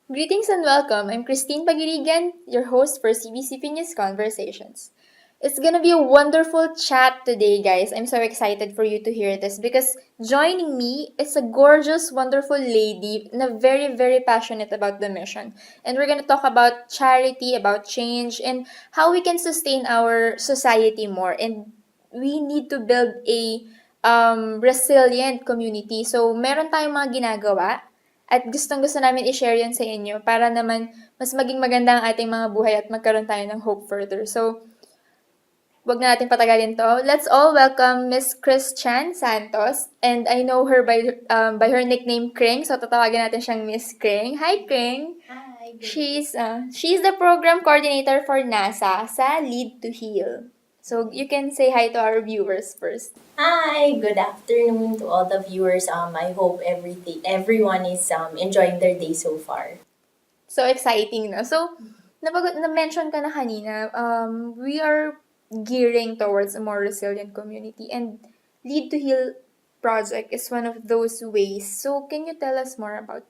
Greetings and welcome. I'm Christine Pagirigan, your host for CBCP News Conversations. It's gonna be a wonderful chat today, guys. I'm so excited for you to hear this because joining me is a gorgeous, wonderful lady and very passionate about the mission. And we're gonna talk about charity, about change, and how we can sustain our society more. And we need to build a resilient community. So, meron tayong mga ginagawa at gustong-gusto namin i-share yan sa inyo para naman mas maging maganda ang ating mga buhay at magkaroon tayo ng hope further. So, wag na natin patagalin to. Let's all welcome Miss Kritzia Santos. And I know her by her nickname Kring. So, tatawagin natin siyang Miss Kring. Hi, Kring! Hi, good She's the program coordinator for NASA sa Lead to Heal. So, you can say hi to our viewers first. Hi, good afternoon to all the viewers. I hope everyone is enjoying their day so far. So exciting na. So, na-mention ka na kanina, we are gearing towards a more resilient community and Lead to Heal project is one of those ways. So, can you tell us more about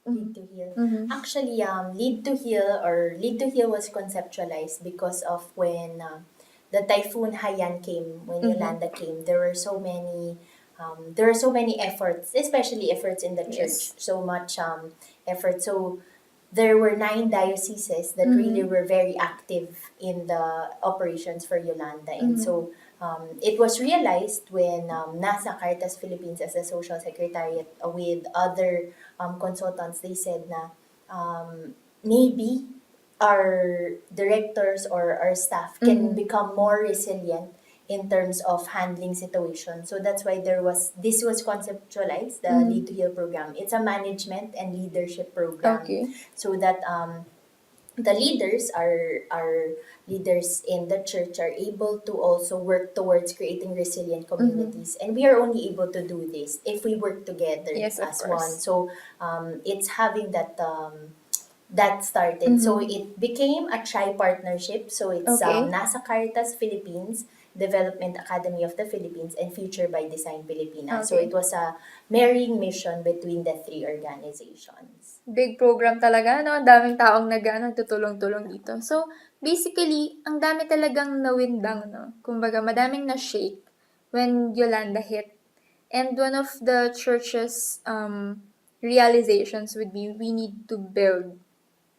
Lead to Heal. Mhm. Actually, Lead to Heal was conceptualized because of when the typhoon Haiyan came, when Yolanda came. There were so many efforts, especially efforts in the church. Yes. So much effort. So there were 9 dioceses that really were very active in the operations for Yolanda. And so it was realized when NASA Caritas Philippines as a social secretariat with other consultants, they said na maybe our directors or our staff can become more resilient in terms of handling situations. So that's why this was conceptualized, the Lead to Heal program. It's a management and leadership program. Okay. So that the leaders are leaders in the church are able to also work towards creating resilient communities, and we are only able to do this if we work together Yes, of as course. one. So it's having that started. So it became a tri-partnership. So it's Okay. NASA Caritas Philippines, Development Academy of the Philippines, and Future by Design Filipinas. So Okay. it was a marrying mission between the 3 organizations. Big program talaga, no? Ang daming taong tutulong-tulong dito. So, basically, ang dami talagang nawindang, no? Kumbaga, madaming na-shake when Yolanda hit. And one of the church's realizations would be we need to build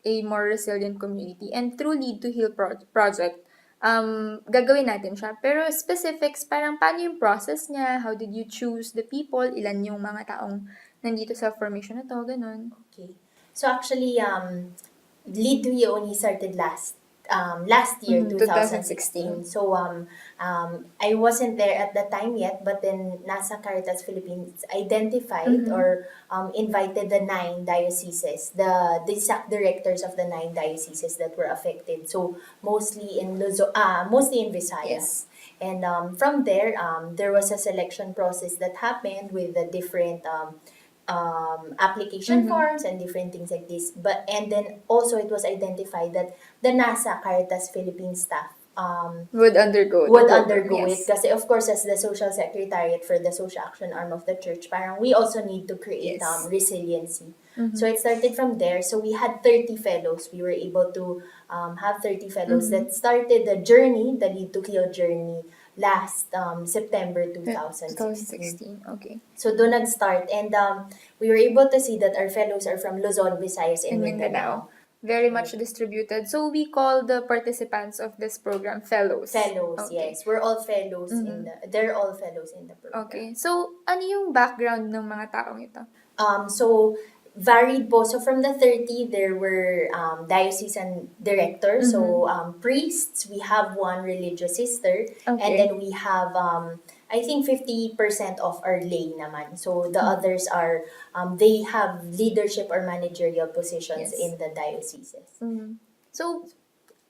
a more resilient community. And through Lead to Heal project, gagawin natin siya. Pero specifics, parang paano yung process niya? How did you choose the people? Ilan yung mga taong nandito sa formation na to? Ganun. Okay. So actually, Lead to You only started last year, 2016. So I wasn't there at the time yet, but then NASA Caritas Philippines identified or invited the 9 dioceses, the exact directors of the 9 dioceses that were affected. So mostly in mostly in Visayas. Yes. And from there, there was a selection process that happened with the different application forms and different things like this. And then also it was identified that the NASA Caritas Philippines staff Would undergo the would program, undergo yes. it. Kasi of course, as the social secretariat for the social action arm of the church, parang we also need to create Yes. resiliency. So it started from there. So we had 30 fellows. We were able to have 30 fellows that started the journey, the Lead to Heal journey, last September 2016. 2016, okay. So doon nag-start, and we were able to see that our fellows are from Luzon, Visayas, and In Mindanao. Mindanao. Very much distributed. So we call the participants of this program fellows. Fellows, Okay. yes. We're all fellows they're all fellows in the program. Okay. So, ano yung background ng mga taong ito? So varied po. So from the 30, there were diocesan directors, so priests. We have one religious sister, and Okay. then we have I think 50% of our lay naman. So the others are they have leadership or managerial positions Yes. in the dioceses. So,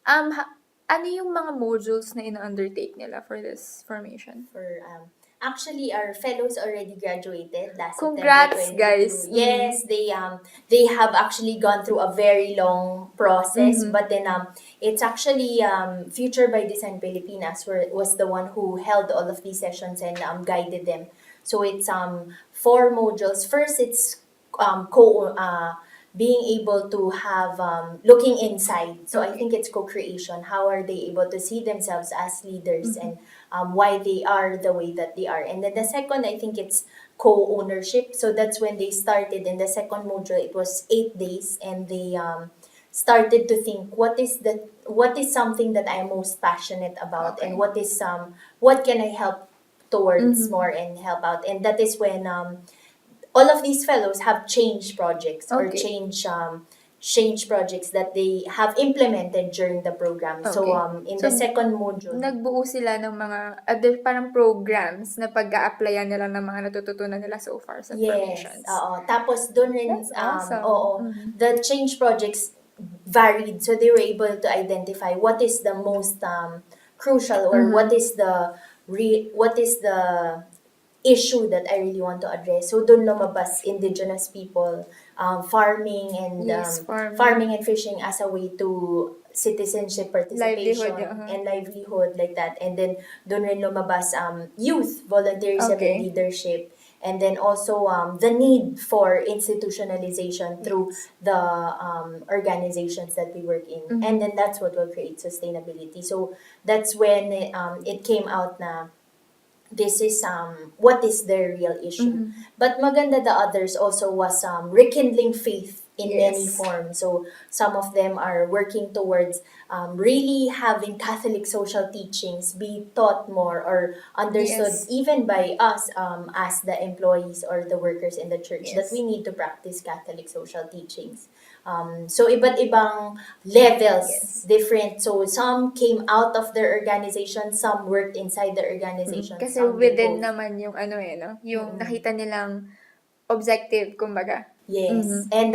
ano yung mga modules na ina-undertake nila for this formation? For actually, our fellows already graduated last Congrats, September 22. guys. Yes, they have actually gone through a very long process, but then it's actually Future by Design Filipinas was the one who held all of these sessions and guided them. So it's 4 modules. First, it's being able to have looking inside. So I Okay. think it's co-creation. How are they able to see themselves as leaders Mhm. and why they are the way that they are. And then the second, I think it's co-ownership. So that's when they started in the second module. It was 8 days, and they started to think what is something that I'm most passionate about, and Okay. what can I help towards more Mhm. and help out. And that is when all of these fellows have change projects or Okay. change projects that they have implemented during the program. So Okay. in the So, second module, nagbuo sila ng mga parang programs na pag-a-applyan nila ng mga natututunan nila so far sa yes, formations. oo. Tapos doon rin, That's awesome. oo, Mhm. the change projects varied. So they were able to identify what is the most crucial, or Mhm. what is the issue that I really want to address. So doon lumabas indigenous people, Yes, farming. farming and fishing as a way to citizenship Livelihood, participation and livelihood, like that. And then doon rin lumabas youth volunteerism and Okay. leadership. And then also the need for institutionalization through Yes. the organizations that we work in. Mhm. And then that's what will create sustainability. So that's when it came out na this is what is their real issue. Mhm. But maganda, the others also was rekindling faith in many Yes. forms. So some of them are working towards really having Catholic social teachings be taught more or understood Yes. even by us as the employees or the workers in the church, that we Yes. need to practice Catholic social teachings. So iba't ibang levels, Yes. different. So some came out of their organization, some worked inside the organization, Kasi some did within both. naman yung no, yung Mm-mm. nakita nilang objective, kumbaga. Yes. Mhm. And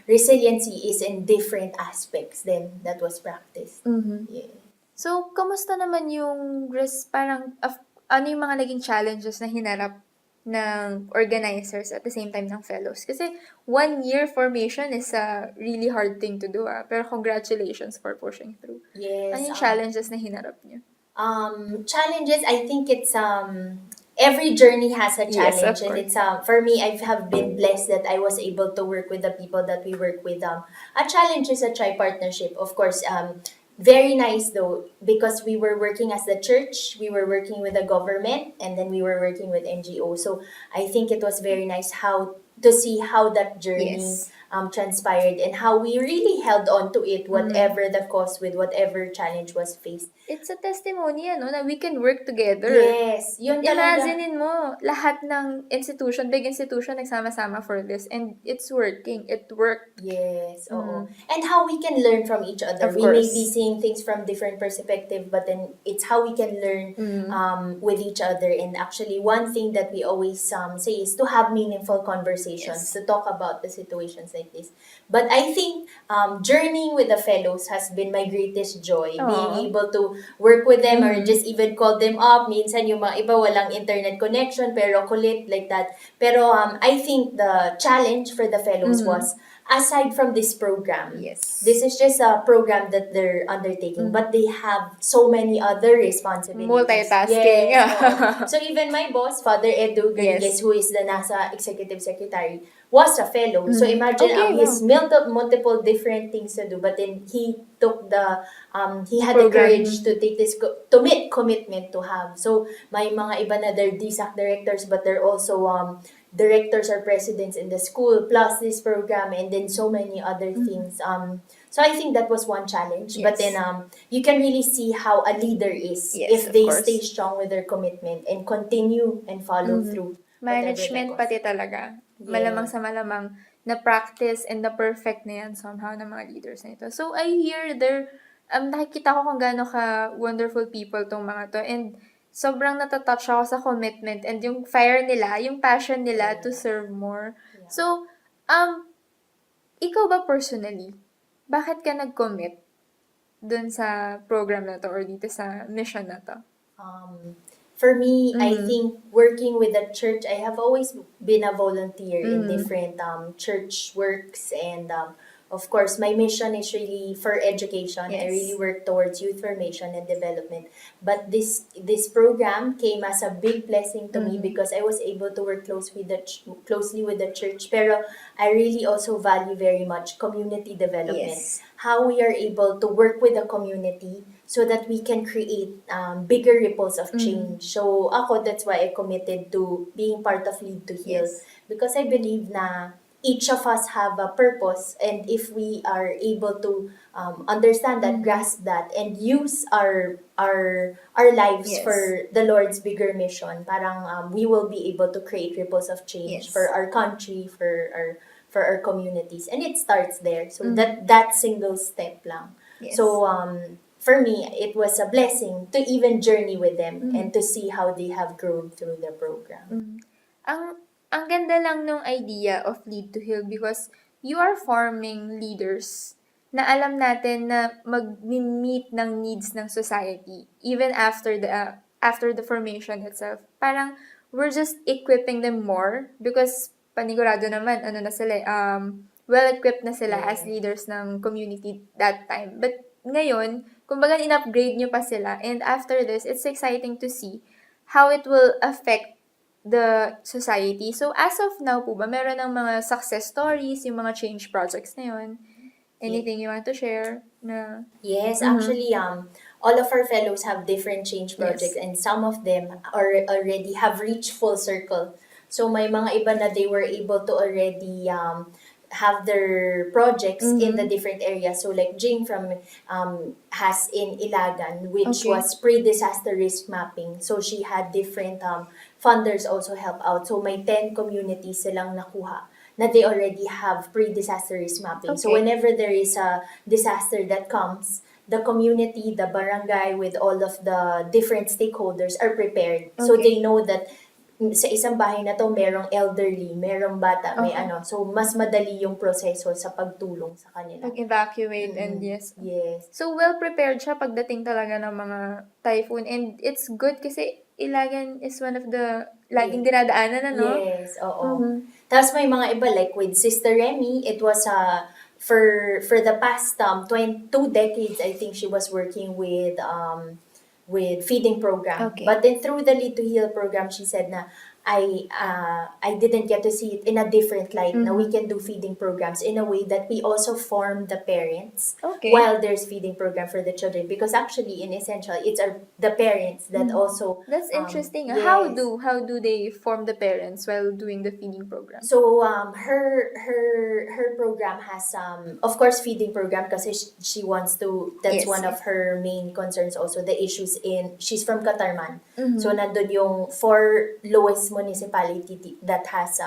resiliency is in different aspects then that was practiced. Mhm. Yeah. So, kamusta naman yung parang, ano yung mga naging challenges na hinarap ng organizers at the same time ng fellows? Kasi 1 year formation is a really hard thing to do, pero congratulations for pushing through. Ano Yes. yung challenges na hinarap niyo? Challenges, I think it's every journey has a Yes, challenge, of and course. it's for me, I have been blessed that I was able to work with the people that we work with. A challenge is a tri-partnership, of course. Very nice though, because we were working as the church, we were working with the government, and then we were working with NGO. So I think it was very nice how to see how that journey Yes. transpired, and how we really held on to it, Mhm. whatever the cost, with whatever challenge was faced. It's a testimony, na we can work together. Yes, yun talaga. Imaginein mo, lahat ng big institution, nagsama-sama for this, and it's working. It worked. Yes, oo. Mm. And how we can learn from each other. Of We may be course. seeing things from different perspective, but then it's how we can learn with each other. And actually, one thing that we always say is to have meaningful conversations, Yes. to talk about the situations like this. But I think journeying with the fellows has been my greatest joy. Being Aw. able to work with them, or Mhm. just even call them up. Minsan yung mga iba walang internet connection, pero kulit, like that. Pero I think the challenge for the fellows was, aside from this program, Yes. this is just a program that they're undertaking, but they have so many other responsibilities. Multitasking. Yes, oo. So even my boss, Father Edu Garrigues, Yes. who is the NASA Executive Secretary, was a fellow. So imagine Okay, he has wow. multiple different things to do, but then he took he had the Program. courage to take this commitment to have. So may mga iba na they're DSAC directors, but they're also directors or presidents in the school, plus this program, and then so many other things. So I think that was one challenge. But Yes. then you can really see how a leader is Yes, if of they course. stay strong with their commitment and continue and follow through whatever the Management cost. pati talaga. Malamang sa malamang na-practice and na-perfect na yan somehow ng mga leaders na ito. So, I hear nakikita ko kung gaano ka wonderful people tong mga to, and sobrang natatouch ako sa commitment and yung fire nila, yung passion nila to serve more. Yeah. So, ikaw ba personally, bakit ka nag-commit dun sa program na to or dito sa mission na to? For me, I think working with the church, I have always been a volunteer in different church works and of course, my mission is really for education. I Yes. really work towards youth formation and development. But this program came as a big blessing to me because I was able to work closely with the church. Pero I really also value very much community development. Yes. How we are able to work with the community so that we can create bigger ripples of change. So ako, that's why I committed to being part of Lead to Heal. Yes. Because I believe na each of us have a purpose, and if we are able to understand that, grasp that, and use our lives Yes. for the Lord's bigger mission, parang we will be able to create ripples of change Yes. for our country, for our communities, and it starts there. So that single step lang. Yes. So for me, it was a blessing to even journey with them and to see how they have grown through the program. Ang ganda lang nung idea of Lead to Heal because you are forming leaders na alam natin na mag-meet ng needs ng society even after the formation itself. Parang we're just equipping them more because panigurado naman well-equipped na sila as leaders ng community that time. But ngayon, kumbaga in-upgrade nyo pa sila, and after this, it's exciting to see how it will affect the society. So, as of now po ba, meron ng mga success stories, yung mga change projects na yun? Anything you want to share? Na, Yes, actually, all of our fellows have different change projects, and some of them are already have reached full circle. So may mga iba na they were able to already have their projects in the different areas. So like Jing from has in Ilagan, which Okay. was pre-disaster risk mapping. So she had different funders also help out. So may 10 communities silang nakuha na they already have pre-disaster risk mapping. So Okay. whenever there is a disaster that comes, the community, the barangay, with all of the different stakeholders are prepared. So Okay. they know that sa isang bahay na to, merong elderly, merong bata, may Okay. ano. So mas madali yung proseso sa pagtulong sa kanila. pag-evacuate and yes. Yes. So, well-prepared siya pagdating talaga ng mga typhoon. And it's good kasi Ilagan is one of the laging dinadaanan, ano? Yes, oo. Tapos may mga iba, like with Sister Remy, it was for the past 2 decades, I think she was working with feeding program. Okay. But then through the Lead to Heal program, she said na I didn't get to see it in a different light. Now we can do feeding programs in a way that we also form the parents Okay. while there's feeding program for the children, because actually in essential it's the parents that also That's interesting. yes. How do they form the parents while doing the feeding program? So her program has of course feeding program kasi she wants to, that's Yes, one of her main concerns also, the issues she's from Katarman. So nandun yung 4 lowest municipality that has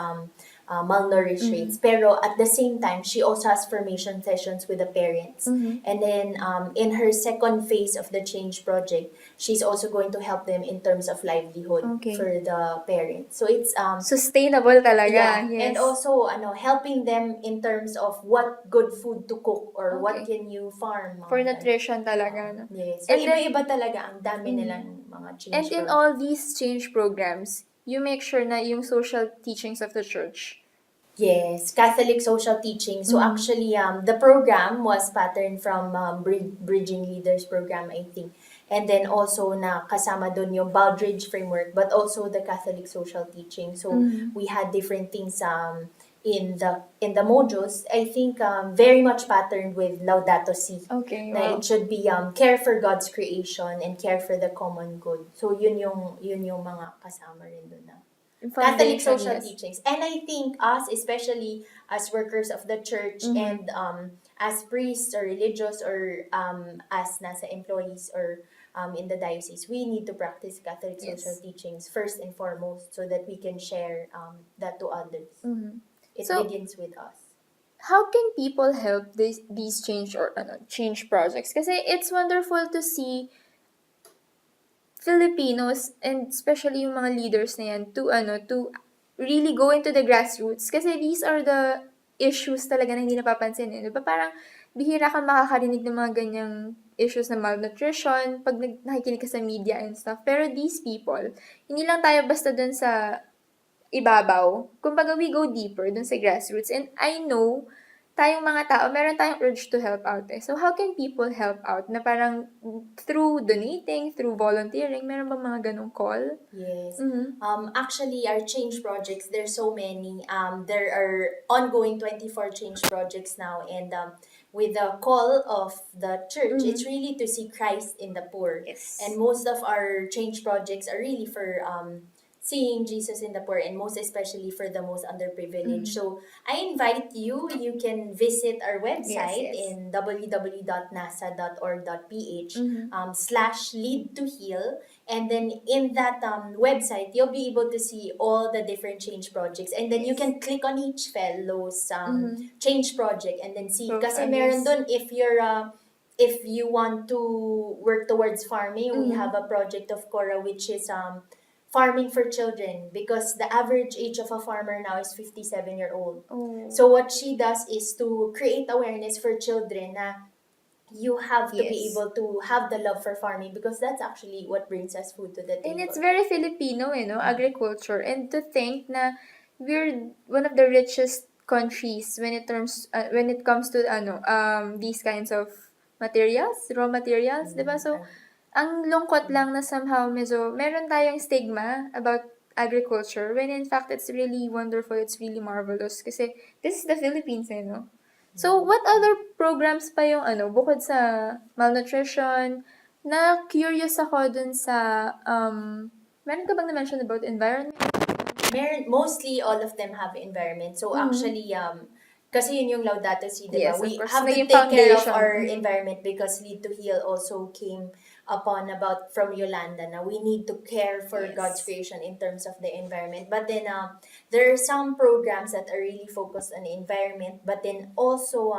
malnourished rates. Pero at the same time, she also has formation sessions with the parents. And then in her second phase of the change project, she's also going to help them in terms of livelihood Okay. for the parents. So it's Sustainable yeah, talaga. Yes. and also helping them in terms of what good food to cook or what Okay. can you farm. mga For ganun. nutrition talaga. No? Yes. So And then- iba-iba talaga, ang dami nilang mga change And in projects. all these change programs, you make sure na yung social teachings of the church. Yes, Catholic social teaching. So actually, the program was patterned from Bridging Leaders program, I think. And then also na kasama doon yung Baldridge framework, but also the Catholic social teaching. So we had different things in the modules. I think very much patterned with Laudato Si. Okay, Na wow. it should be care for God's creation and care for the common good. So yun yung mga kasama rin doon na Catholic Foundation, social yes. teachings. And I think us, especially as workers of the church and as priests or religious or as nasa employees or in the diocese, we need to practice Catholic Yes. social teachings first and foremost so that we can share that to others. It So- begins with us. How can people help these change projects? Kasi it's wonderful to see Filipinos and especially yung mga leaders na yan to really go into the grassroots kasi these are the issues talaga na hindi napapansin eh. Diba? Parang bihira kang makakarinig ng mga ganyang issues na malnutrition pag nakikinig ka sa media and stuff. Pero these people, hindi lang tayo basta dun sa ibabaw. Kumbaga, we go deeper dun sa grassroots. And I know tayong mga tao, meron tayong urge to help out eh. So, how can people help out? Na parang through donating, through volunteering, meron ba mga ganong call? Yes. Mhm. Actually, our change projects, there's so many. There are ongoing 24 change projects now, and with the call of the church, it's really to see Christ in the poor. Yes. And most of our change projects are really for seeing Jesus in the poor, and most especially for the most underprivileged. So I invite you, you can visit our website Yes, yes. in www.nasa.org.ph /lead to heal. And then in that website, you'll be able to see all the different change projects. And then you Yes. can click on each fellow's change project and then see. Kasi Profile, meron yes. dun, if you want to work towards farming, we have a project of Cora, which is farming for children, because the average age of a farmer now is 57-year-old. Oh. So what she does is to create awareness for children na you have to be Yes. able to have the love for farming, because that's actually what brings us food to the table. And it's very Filipino, no? Agriculture. And to think na we're one of the richest countries when it comes to these kinds of materials, raw materials, 'di ba? So ang lungkot lang na somehow medyo meron tayong stigma about agriculture when in fact it's really wonderful, it's really marvelous kasi this is the Philippines, no? So, what other programs pa yung bukod sa malnutrition, na curious ako dun sa, meron ka bang na-mention about environment? Mostly all of them have environment. So actually, kasi yun yung Laudato Si, diba? Yes, of We course. have to Naging take care of foundation. our environment, because Lead to Heal also came upon about from Yolanda na we need to care for Yes. God's creation in terms of the environment. But then there are some programs that are really focused on the environment, but then also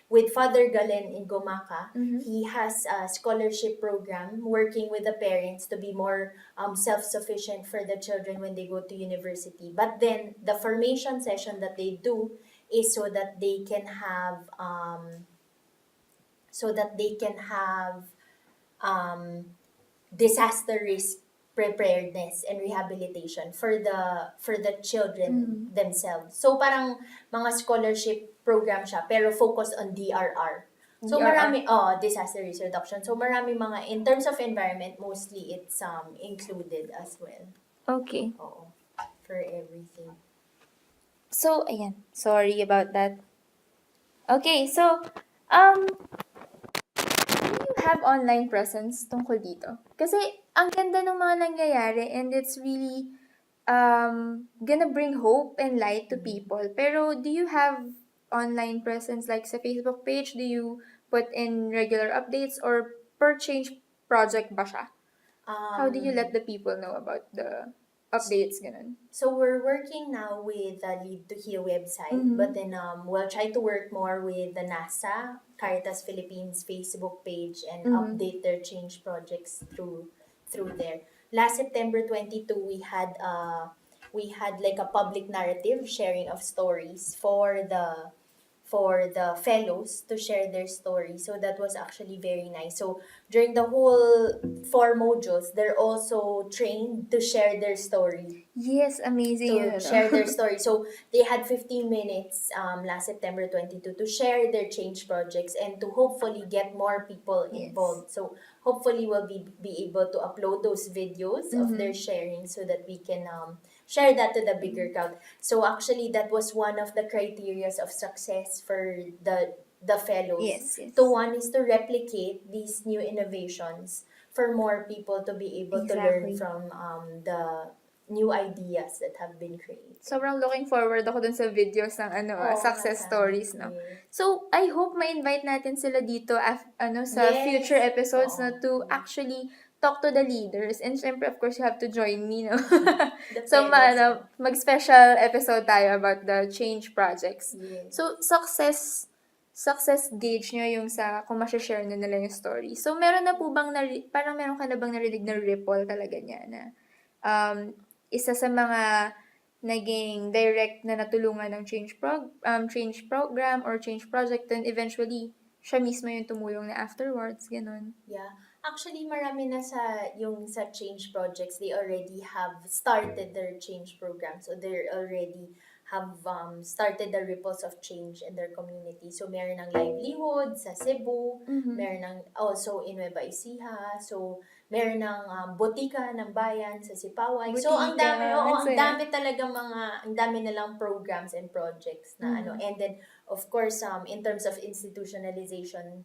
with Father Galen in Gomaka, he has a scholarship program working with the parents to be more self-sufficient for the children when they go to university. But then the formation session that they do is so that they can have disaster risk preparedness and rehabilitation for the children themselves. So parang mga scholarship program siya, pero focused on DRR. So DRR. marami disaster risk reduction. So marami mga in terms of environment, mostly it's included as well. Okay. Oo. For everything. So, ayan. Sorry about that. Okay, so, do you have online presence tungkol dito? Kasi, ang ganda ng mga nangyayari and it's really gonna bring hope and light to people. Pero, do you have online presence like sa Facebook page? Do you put in regular updates or per change project ba siya? How do you let the people know about the updates, ganun? So we're working now with the Lead to Heal website, but then we'll try to work more with the NASA, Caritas Philippines Facebook page, and update their change projects through there. Last September 22, we had like a public narrative sharing of stories for the fellows to share their story. So that was actually very nice. So during the whole 4 modules, they're also trained to share their story. Yes, amazing yun, To share their story. So they had 15 minutes last September 22 to share their change projects and to hopefully get more people involved. So hopefully we'll be able to upload those videos of their sharing so that we can share that to the bigger crowd. So actually that was one of the criteria of success for the fellows. Yes, yes. So one is to replicate these new innovations for more people to be able to learn Exactly. from the new ideas that have been created. Sobrang looking forward ako dun sa videos ng success nga sana. stories, no? Yes. So, I hope ma-invite natin sila dito sa Yes. future episodes Oo. na to actually talk to the leaders. And syempre, of course, you have to join me, no? The So, fellows. mag-special episode tayo about the change projects. Yes. So, success gauge nyo yung sa kung share na nila yung story. So, meron na po bang, parang meron ka na bang narinig na ripple talaga niya na isa sa mga naging direct na natulungan ng change program or change project, then eventually, siya mismo yung tumulong na afterwards, ganun. Yeah. Actually, marami na sa change projects, they already have started their change program. So they already have started the ripples of change in their community. So meron ng livelihood sa Cebu, meron ng also in Nueva Ecija, so meron ng botika ng bayan sa Sipaway. So ang dami, ang dami talaga ang dami nilang programs and projects na and then of course in terms of institutionalization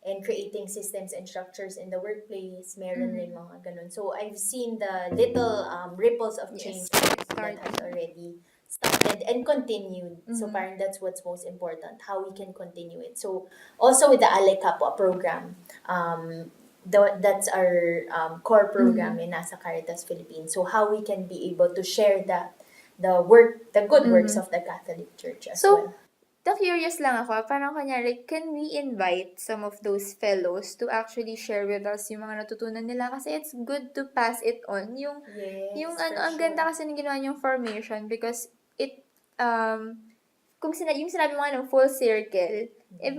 and creating systems and structures in the workplace, meron rin mga ganun. So I've seen the little ripples of change that has already started and continued. So parang that's what's most important, how we can continue it. So also with the Ale Kapwa program, that's our core program in nasa Caritas Philippines. So how we can be able to share the good works of the Catholic Church as well. Curious lang ako, parang kanyari, can we invite some of those fellows to actually share with us yung mga natutunan nila? Kasi it's good to pass it on. Yung ang ganda kasi ng ginawa yung formation because it, yung sinabi mo nga ng full circle,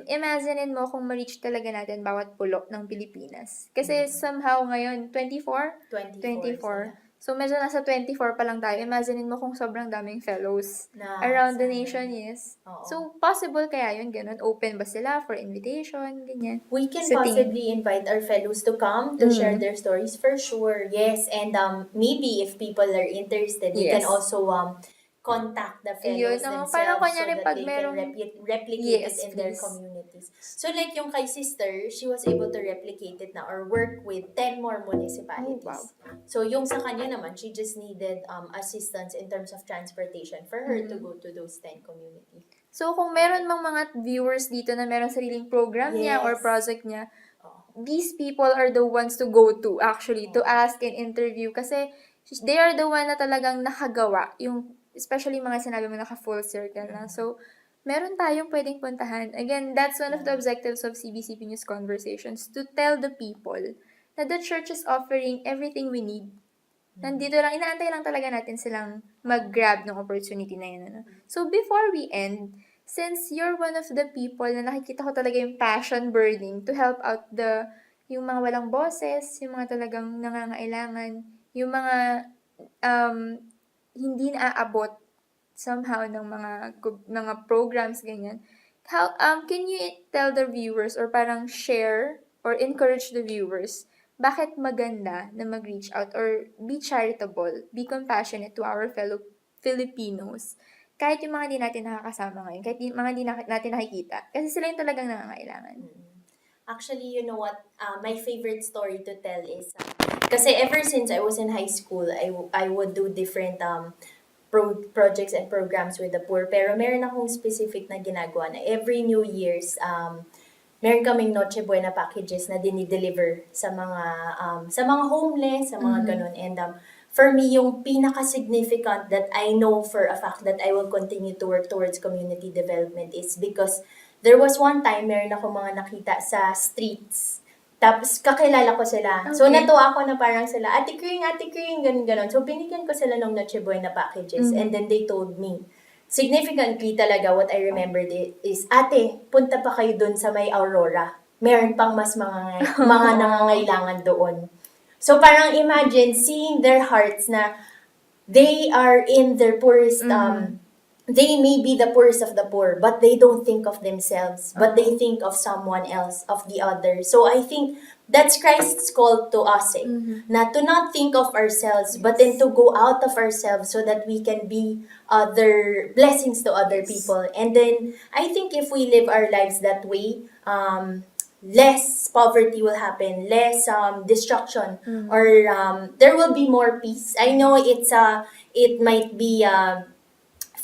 imagine mo kung ma-reach talaga natin bawat pulok ng Pilipinas. Kasi somehow ngayon, 24? 24. So, medyo nasa 24 pa lang tayo. Imagine mo kung sobrang daming fellows around the nation, yes. So, possible kaya yun, ganun? Open ba sila for invitation, ganyan? We can possibly invite our fellows to come to share their stories for sure, yes. And maybe if people are interested, we can also contact the fellows themselves so that they can replicate it in their communities. So like yung kay sister, she was able to replicate it na or work with 10 more municipalities. So yung sa kanya naman, she just needed assistance in terms of transportation for her to go to those 10 communities. So kung meron mang mga viewers dito na meron sariling program niya or project niya, these people are the ones to go to actually, to ask and interview kasi they are the one na talagang nakagawa yung especially mga sinabi mo naka-full circle na. So, meron tayong pwedeng puntahan. Again, that's one of the objectives of CBCP News Conversations, to tell the people na the church is offering everything we need. Nandito lang, inaantay lang talaga natin silang mag-grab ng opportunity na yun. So, before we end, since you're one of the people na nakikita ko talaga yung passion burning to help out yung mga walang boses, yung mga talagang nangangailangan, yung mga hindi naaabot somehow ng mga programs, ganyan. How, can you tell the viewers or parang share or encourage the viewers bakit maganda na mag-reach out or be charitable, be compassionate to our fellow Filipinos, kahit yung mga di natin nakakasama ngayon, kahit mga di natin nakikita. Kasi sila yung talagang nangangailangan. Actually, you know what? My favorite story to tell is, kasi ever since I was in high school, I would do different projects and programs with the poor. Pero meron akong specific na ginagawa na every New Year's, meron kaming Noche Buena packages na dinideliver sa mga homeless, sa mga ganun. And for me, yung pinaka-significant that I know for a fact that I will continue to work towards community development is because there was one time, meron ako mga nakita sa streets. Tapos, kakilala ko sila. Okay. So, natuwa ako na parang sila, Ate Kring, ganun. So, binigyan ko sila ng Noche Buena packages. And then they told me, significantly talaga, what I remembered is, Ate, punta pa kayo dun sa may Aurora. Meron pang mas mga nangangailangan doon. So, parang imagine, seeing their hearts na they are in their poorest, they may be the poorest of the poor, but they don't think of themselves, but they think of someone else, of the other. So I think that's Christ's call to us, na to not think of ourselves, but then to go out of ourselves so that we can be other blessings to other people. And then I think if we live our lives that way, less poverty will happen, less destruction, or there will be more peace. I know it might be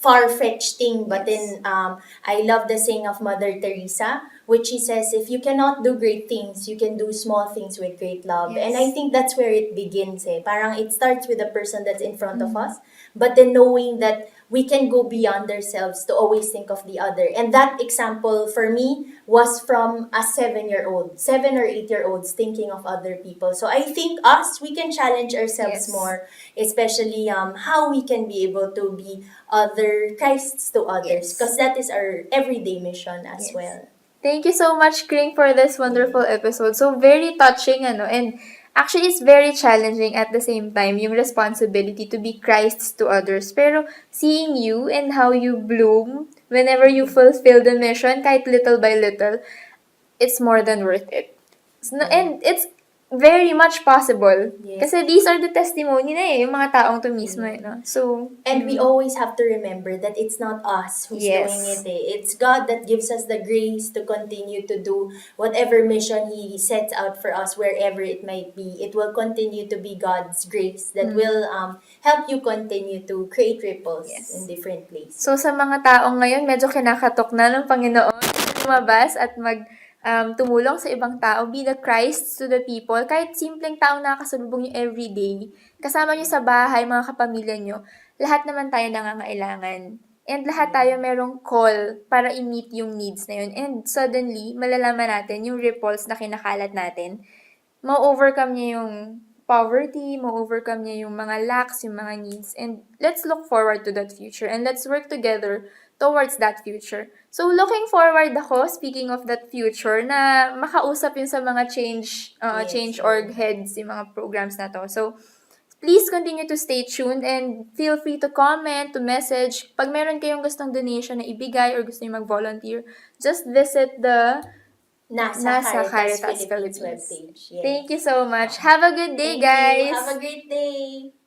far-fetched thing, but then I love the saying of Mother Teresa, which she says, if you cannot do great things, you can do small things with great love. Yes. And I think that's where it begins. Parang it starts with the person that's in front of us, but then knowing that we can go beyond ourselves to always think of the other. And that example for me was from a 7 or 8-year-olds thinking of other people. So I think we can challenge ourselves more, especially how we can be able to be other Christs to others, because that is our everyday mission as well. Thank you so much, Kring, for this wonderful episode. So, very touching, and Actually, it's very challenging at the same time, yung responsibility to be Christ to others. Pero seeing you and how you bloom whenever you fulfill the mission, kahit little by little, it's more than worth it. And it's very much possible. Yes. Kasi these are the testimony na yung mga taong to mismo no? So, And we always have to remember that it's not us who's Yes. doing it. It's God that gives us the grace to continue to do whatever mission He sets out for us, wherever it might be. It will continue to be God's grace that will help you continue to create ripples Yes. in different places. So, sa mga taong ngayon, medyo kinakatok na ng Panginoon lumabas at tumulong sa ibang tao, be the Christ to the people, kahit simpleng taong nakakasalubong nyo everyday, kasama nyo sa bahay, mga kapamilya nyo, lahat naman tayo nangangailangan. And lahat tayo merong call para i-meet yung needs na yun. And suddenly, malalaman natin yung ripples na kinakalat natin. Ma-overcome niya yung poverty, ma-overcome niya yung mga lacks, yung mga needs. And let's look forward to that future. And let's work together towards that future. So, looking forward ako, speaking of that future, na makausap yun sa mga change.org heads, yung mga programs na to. So, please continue to stay tuned and feel free to comment, to message. Pag meron kayong gustong donation na ibigay or gusto nyo mag-volunteer, just visit the Nasa Caritas Philippines webpage. webpage. Yes. Thank you so much. Have a good day, Thank guys! you. Have a great day!